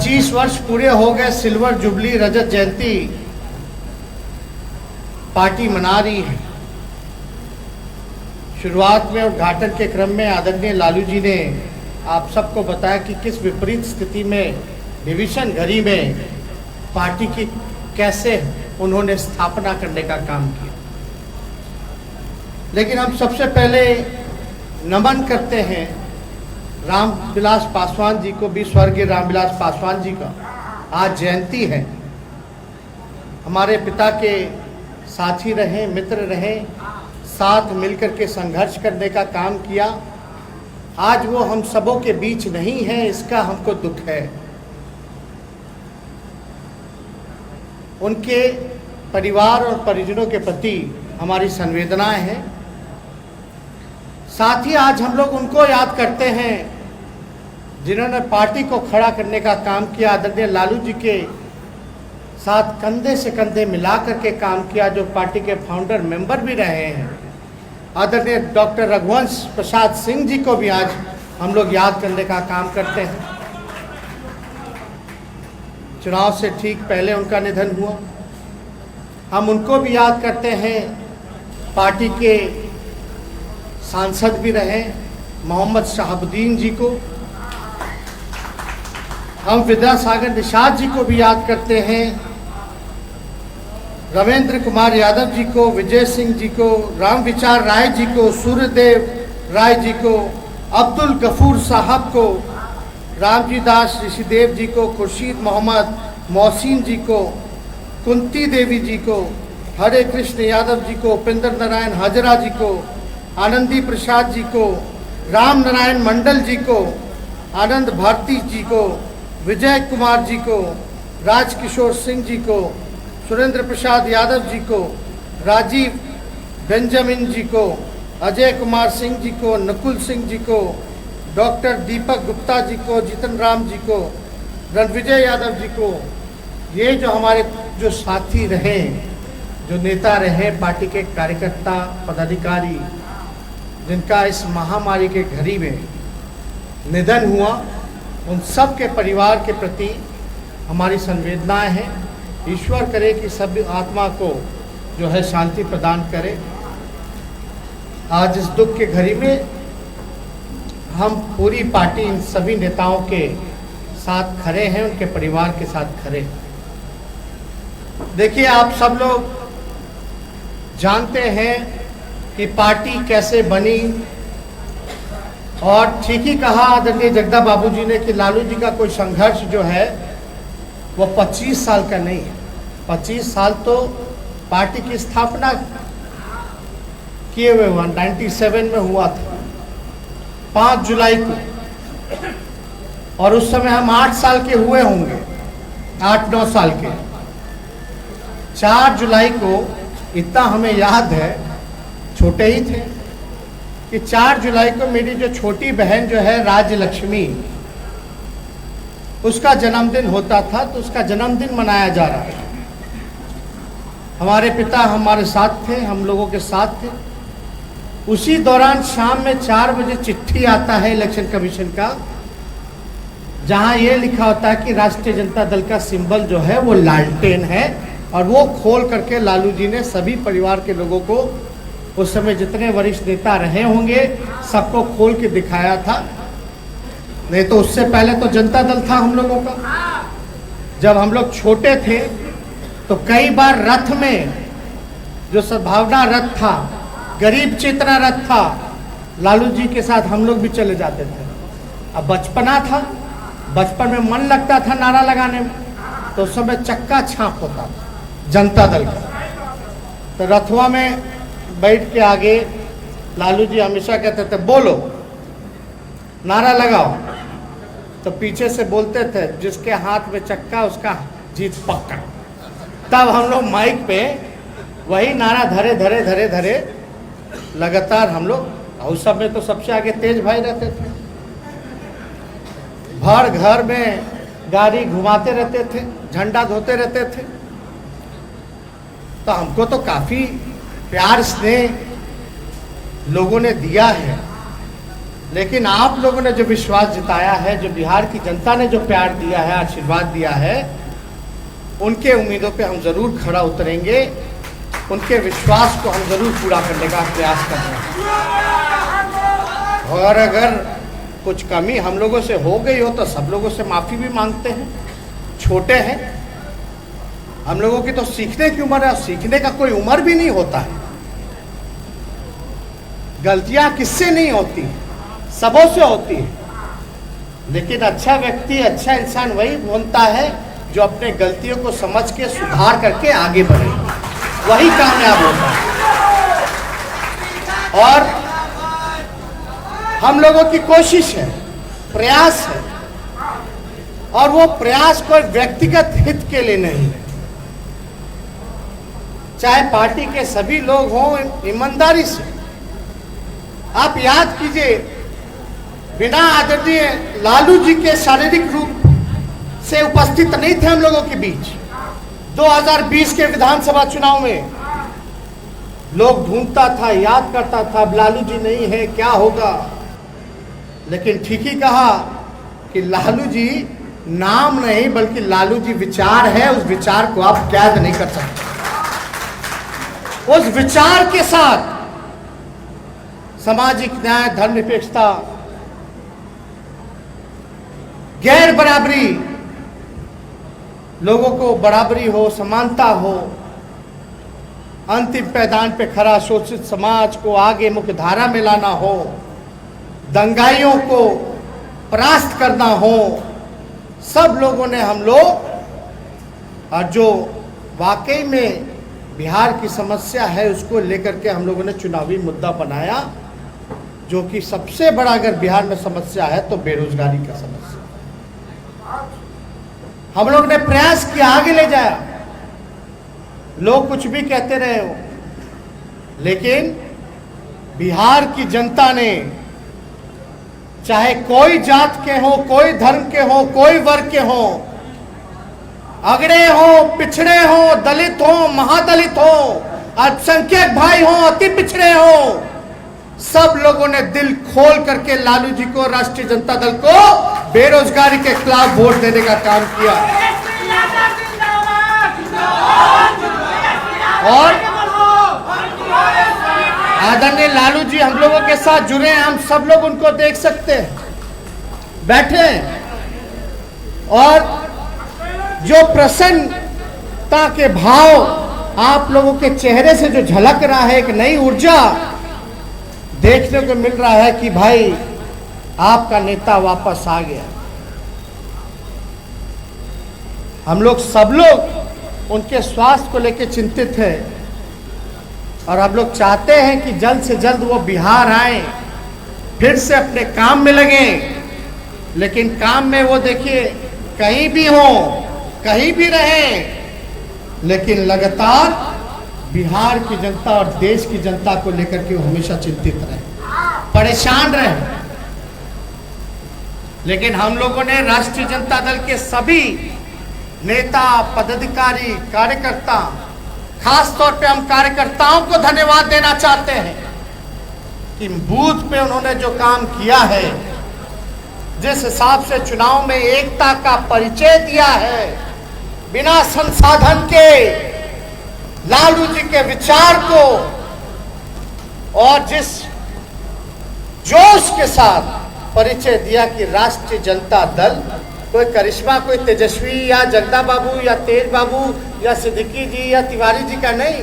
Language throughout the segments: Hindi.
25 वर्ष पूरे हो गए, सिल्वर जुबली रजत जयंती पार्टी मना रही है। शुरुआत में उद्घाटन के क्रम में आदरणीय लालू जी ने आप सबको बताया कि किस विपरीत स्थिति में, डिवीजन घड़ी में पार्टी की कैसे उन्होंने स्थापना करने का काम किया। लेकिन हम सबसे पहले नमन करते हैं रामविलास पासवान जी को भी, स्वर्गीय रामविलास पासवान जी का आज जयंती है। हमारे पिता के साथी रहे, मित्र रहे, साथ मिलकर के संघर्ष करने का काम किया। आज वो हम सबों के बीच नहीं है, इसका हमको दुख है। उनके परिवार और परिजनों के प्रति हमारी संवेदनाएं हैं। साथ ही आज हम लोग उनको याद करते हैं जिन्होंने पार्टी को खड़ा करने का काम किया। आदरणीय लालू जी के साथ कंधे से कंधे मिला करके काम किया, जो पार्टी के फाउंडर मेंबर भी रहे हैं। आदरणीय डॉक्टर रघुवंश प्रसाद सिंह जी को भी आज हम लोग याद करने का काम करते हैं। चुनाव से ठीक पहले उनका निधन हुआ, हम उनको भी याद करते हैं। पार्टी के सांसद भी रहे मोहम्मद शहाबुद्दीन जी को, हम विद्यासागर निषाद जी को भी याद करते हैं, रविंद्र कुमार यादव जी को, विजय सिंह जी को, राम विचार राय जी को, सूर्यदेव राय जी को, अब्दुल गफूर साहब को, रामजी दास ऋषिदेव जी को, खुर्शीद मोहम्मद मोहसिन जी को, कुंती देवी जी को, हरे कृष्ण यादव जी को, उपेंद्र नारायण हाजरा जी को, आनंदी प्रसाद जी को, राम नारायण मंडल जी को, आनंद भारती जी को, विजय कुमार जी को, राजकिशोर सिंह जी को, सुरेंद्र प्रसाद यादव जी को, राजीव बेंजामिन जी को, अजय कुमार सिंह जी को, नकुल सिंह जी को, डॉक्टर दीपक गुप्ता जी को, जितन राम जी को, रणविजय यादव जी को, ये जो हमारे जो साथी रहे, जो नेता रहे, पार्टी के कार्यकर्ता पदाधिकारी, जिनका इस महामारी के घड़ी में निधन हुआ, उन सब के परिवार के प्रति हमारी संवेदनाएं हैं। ईश्वर करे कि सभी आत्मा को जो है शांति प्रदान करे। आज इस दुख के घड़ी में हम पूरी पार्टी इन सभी नेताओं के साथ खड़े हैं, उनके परिवार के साथ खड़े हैं। देखिए, आप सब लोग जानते हैं कि पार्टी कैसे बनी, और ठीक ही कहा आदरणीय जगदा बाबू जी ने कि लालू जी का कोई संघर्ष जो है वो 25 साल का नहीं है। 25 साल तो पार्टी की स्थापना किए हुए 97 में हुआ था, 5 जुलाई को, और उस समय हम 8 साल के हुए होंगे, 8-9 साल के। 4 जुलाई को इतना हमें याद है, छोटे ही थे, कि 4 जुलाई को मेरी जो छोटी बहन जो है राज्य लक्ष्मी, उसका जन्मदिन होता था, तो उसका जन्मदिन मनाया जा रहा था। हमारे पिता हमारे साथ थे, हम लोगों के साथ थे। उसी दौरान शाम में 4 बजे चिट्ठी आता है इलेक्शन कमीशन का, जहां ये लिखा होता है कि राष्ट्रीय जनता दल का सिंबल जो है वो लालटेन है, और वो खोल करके लालू जी ने सभी परिवार के लोगों को, उस समय जितने वरिष्ठ नेता रहे होंगे, सबको खोल के दिखाया था। नहीं तो उससे पहले तो जनता दल था हम लोगों का। जब हम लोग छोटे थे तो कई बार रथ में, जो सद्भावना रथ था, गरीब चेतना रथ था, लालू जी के साथ हम लोग भी चले जाते थे। अब बचपना था, बचपन में मन लगता था नारा लगाने में, तो उस समय चक्का छाप होता था जनता दल का। तो रथवा में बैठ के आगे लालू जी हमेशा कहते थे बोलो, नारा लगाओ, तो पीछे से बोलते थे जिसके हाथ में चक्का उसका जीत पक्का। तब हम लोग माइक पे वही नारा धरे धरे धरे धरे लगातार हम लोग, और उस समय तो सबसे आगे तेज भाई रहते थे, भर घर में गाड़ी घुमाते रहते थे, झंडा धोते रहते थे। तो हमको तो काफ़ी प्यार स्नेह लोगों ने दिया है। लेकिन आप लोगों ने जो विश्वास जताया है, जो बिहार की जनता ने जो प्यार दिया है, आशीर्वाद दिया है, उनके उम्मीदों पे हम ज़रूर खड़ा उतरेंगे, उनके विश्वास को हम ज़रूर पूरा करने का प्रयास कर रहे हैं। और अगर कुछ कमी हम लोगों से हो गई हो तो सब लोगों से माफ़ी भी मांगते हैं। छोटे हैं हम लोगों की, तो सीखने की उम्र है, सीखने का कोई उम्र भी नहीं होता है। गलतियां किससे नहीं होती, सबों से होती है। लेकिन अच्छा व्यक्ति, अच्छा इंसान वही बनता है जो अपने गलतियों को समझ के सुधार करके आगे बढ़े, वही कामयाब होता है। और हम लोगों की कोशिश है, प्रयास है, और वो प्रयास कोई व्यक्तिगत हित के लिए नहीं है। चाहे पार्टी के सभी लोग हों, ईमानदारी से आप याद कीजिए, बिना आदरणीय लालू जी के शारीरिक रूप से उपस्थित नहीं थे हम लोगों के बीच। 2020 के विधानसभा चुनाव में लोग ढूंढता था, याद करता था, लालू जी नहीं है, क्या होगा। लेकिन ठीक ही कहा कि लालू जी नाम नहीं बल्कि लालू जी विचार है। उस विचार को आप कैद नहीं कर सकते। उस विचार के साथ सामाजिक न्याय, धर्मनिरपेक्षता, गैर बराबरी, लोगों को बराबरी हो, समानता हो, अंतिम पैदान पे खड़ा शोषित समाज को आगे मुख्य धारा में लाना हो, दंगाइयों को परास्त करना हो, सब लोगों ने हम लोग, और जो वाकई में बिहार की समस्या है उसको लेकर के हम लोगों ने चुनावी मुद्दा बनाया, जो कि सबसे बड़ा अगर बिहार में समस्या है तो बेरोजगारी का समस्या। हम लोग ने प्रयास किया, आगे ले जाया। लोग कुछ भी कहते रहे हो, लेकिन बिहार की जनता ने, चाहे कोई जात के हो, कोई धर्म के हो, कोई वर्ग के हो, अगड़े हो, पिछड़े हो, दलित हो, महादलित हो, अल्पसंख्यक भाई हो, अति पिछड़े हो, सब लोगों ने दिल खोल करके लालू जी को, राष्ट्रीय जनता दल को बेरोजगारी के खिलाफ वोट देने का काम किया। और आदरणीय लालू जी हम लोगों के साथ जुड़े हैं, हम सब लोग उनको देख सकते हैं, बैठे हैं। और जो प्रसन्नता के भाव आप लोगों के चेहरे से जो झलक रहा है, एक नई ऊर्जा देखने को मिल रहा है कि भाई आपका नेता वापस आ गया। हम लोग सब लोग उनके स्वास्थ्य को लेकर चिंतित हैं, और हम लोग चाहते हैं कि जल्द से जल्द वो बिहार आए, फिर से अपने काम में लगे। लेकिन काम में वो देखिए कहीं भी हो, कहीं भी रहें, लेकिन लगातार बिहार की जनता और देश की जनता को लेकर के वो हमेशा चिंतित रहे, परेशान रहे। लेकिन हम लोगों ने राष्ट्रीय जनता दल के सभी नेता, पदाधिकारी, कार्यकर्ता, खास तौर पे हम कार्यकर्ताओं को धन्यवाद देना चाहते हैं कि बूथ पे उन्होंने जो काम किया है, जिस हिसाब से चुनाव में एकता का परिचय दिया है, बिना संसाधन के लालू जी के विचार को, और जिस जोश के साथ परिचय दिया कि राष्ट्रीय जनता दल कोई करिश्मा, कोई तेजस्वी या जगदा बाबू या तेज बाबू या सिद्दीकी जी या तिवारी जी का नहीं,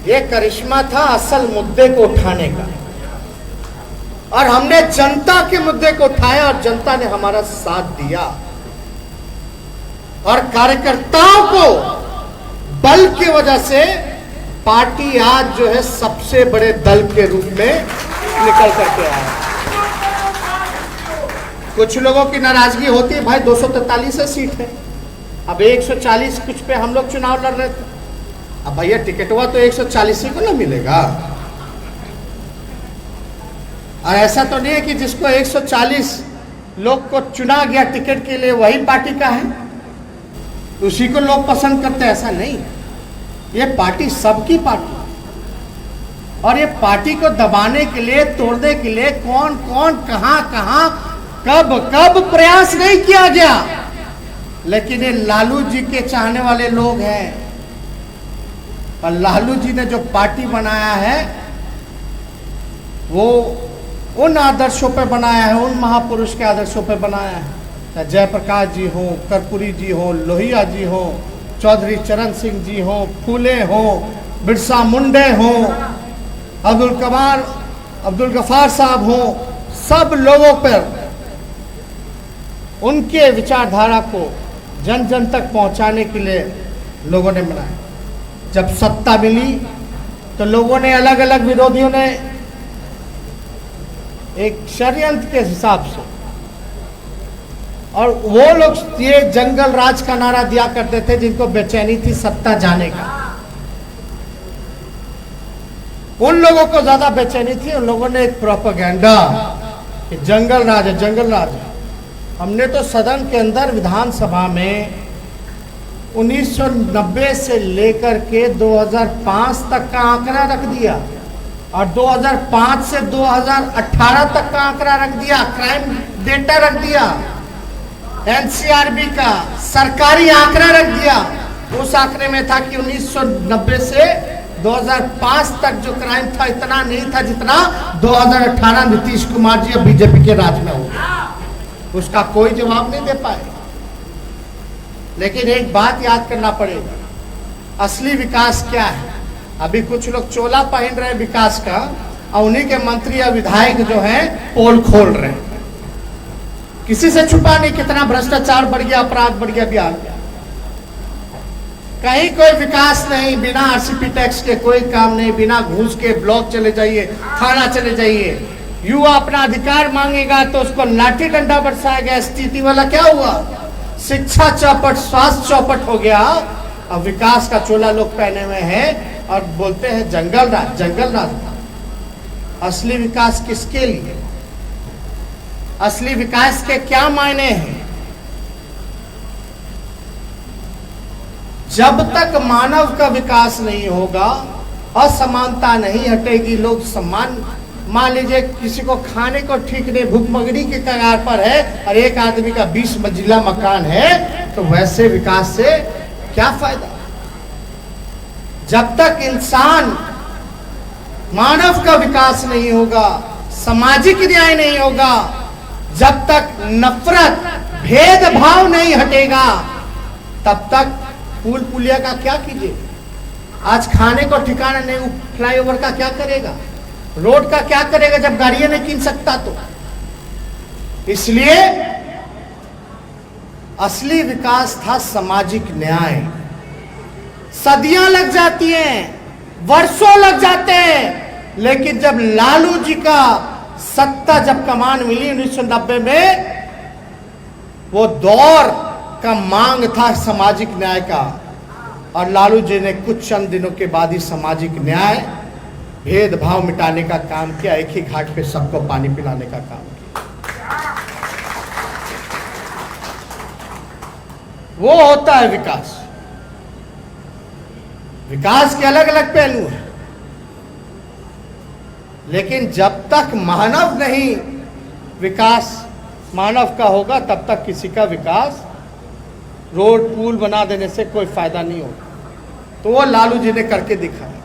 ये करिश्मा था असल मुद्दे को उठाने का। और हमने जनता के मुद्दे को उठाया और जनता ने हमारा साथ दिया, और कार्यकर्ताओं को बल की वजह से पार्टी आज जो है सबसे बड़े दल के रूप में निकल करके आया। कुछ लोगों की नाराजगी होती है, भाई 243 सीट है, अब 140 कुछ पे हम लोग चुनाव लड़ रहे थे, अब भैया टिकटवा तो 140 ही को ना मिलेगा। और ऐसा तो नहीं है कि जिसको 140 लोग को चुना गया टिकट के लिए वही पार्टी का है, उसी को लोग पसंद करते हैं, ऐसा नहीं। ये पार्टी सबकी पार्टी, और ये पार्टी को दबाने के लिए, तोड़ने के लिए कौन कौन कहां कहां कब कब प्रयास नहीं किया गया। लेकिन ये लालू जी के चाहने वाले लोग हैं, और लालू जी ने जो पार्टी बनाया है वो उन आदर्शों पे बनाया है, उन महापुरुष के आदर्शों पे बनाया है। चाहे जयप्रकाश जी हो, कर्पूरी जी हो, लोहिया जी हो, चौधरी चरण सिंह जी हो, फूले हो, बिरसा मुंडे हो, अब्दुल गफार साहब हो, सब लोगों पर उनके विचारधारा को जन जन तक पहुंचाने के लिए लोगों ने बनाया। जब सत्ता मिली तो लोगों ने, अलग अलग विरोधियों ने एक षड्यंत्र के हिसाब से, और वो लोग ये जंगल राज का नारा दिया करते थे जिनको बेचैनी थी सत्ता जाने का। उन लोगों को ज्यादा बेचैनी थी, उन लोगों ने एक प्रोपेगेंडा कि जंगल राज है, जंगल राज है। हमने तो सदन के अंदर विधानसभा में 1990 से लेकर के 2005 तक का आंकड़ा रख दिया, और 2005 से 2018 तक का आंकड़ा रख दिया, क्राइम डेटा रख दिया, एनसीआरबी का सरकारी आंकड़ा रख दिया। उस आंकड़े में था कि 1990 से 2005 तक जो क्राइम था इतना नहीं था जितना 2018 नीतीश कुमार जी और बीजेपी के राज में हो गया। उसका कोई जवाब नहीं दे पाए। लेकिन एक बात याद करना पड़ेगा, असली विकास क्या है। अभी कुछ लोग चोला पहन रहे विकास का, और उन्हीं के मंत्री या विधायक जो हैं पोल खोल रहे हैं। किसी से छुपा नहीं कितना भ्रष्टाचार बढ़ गया, अपराध बढ़ गया बिहार में। कहीं कोई विकास नहीं, बिना आरसीपी टैक्स के कोई काम नहीं, बिना घूस के ब्लॉक चले जाइए, थाना चले जाइए। युवा अपना अधिकार मांगेगा तो उसको लाठी डंडा बरसाएगा। स्थिति वाला क्या हुआ, शिक्षा चौपट, स्वास्थ्य चौपट हो गया। अब विकास का चोला लोग पहने हुए हैं और बोलते हैं जंगल राज, जंगल राज। असली विकास किसके लिए, असली विकास के क्या मायने हैं? जब तक मानव का विकास नहीं होगा, असमानता नहीं हटेगी, लोग सम्मान, मान लीजिए किसी को खाने को ठीक नहीं, भूखमरी के कगार पर है और एक आदमी का 20 मंजिला मकान है, तो वैसे विकास से क्या फायदा? जब तक इंसान, मानव का विकास नहीं होगा, सामाजिक न्याय नहीं होगा, जब तक नफरत, भेदभाव नहीं हटेगा, तब तक पुल पुलिया का क्या कीजिए। आज खाने को ठिकाना नहीं, फ्लाईओवर का क्या करेगा, रोड का क्या करेगा जब गाड़ियां नहीं किन सकता तो। इसलिए असली विकास था सामाजिक न्याय। सदियां लग जाती हैं, वर्षों लग जाते हैं, लेकिन जब लालू जी का सत्ता, जब कमान मिली 1990 में, वो दौर का मांग था सामाजिक न्याय का, और लालू जी ने कुछ चंद दिनों के बाद ही सामाजिक न्याय, भेदभाव मिटाने का काम किया, एक ही घाट पे सबको पानी पिलाने का काम किया। वो होता है विकास। विकास के अलग अलग पहलू हैं, लेकिन जब तक मानव नहीं विकास मानव का होगा, तब तक किसी का विकास, रोड पुल बना देने से कोई फायदा नहीं होगा। तो वो लालू जी ने करके दिखाया।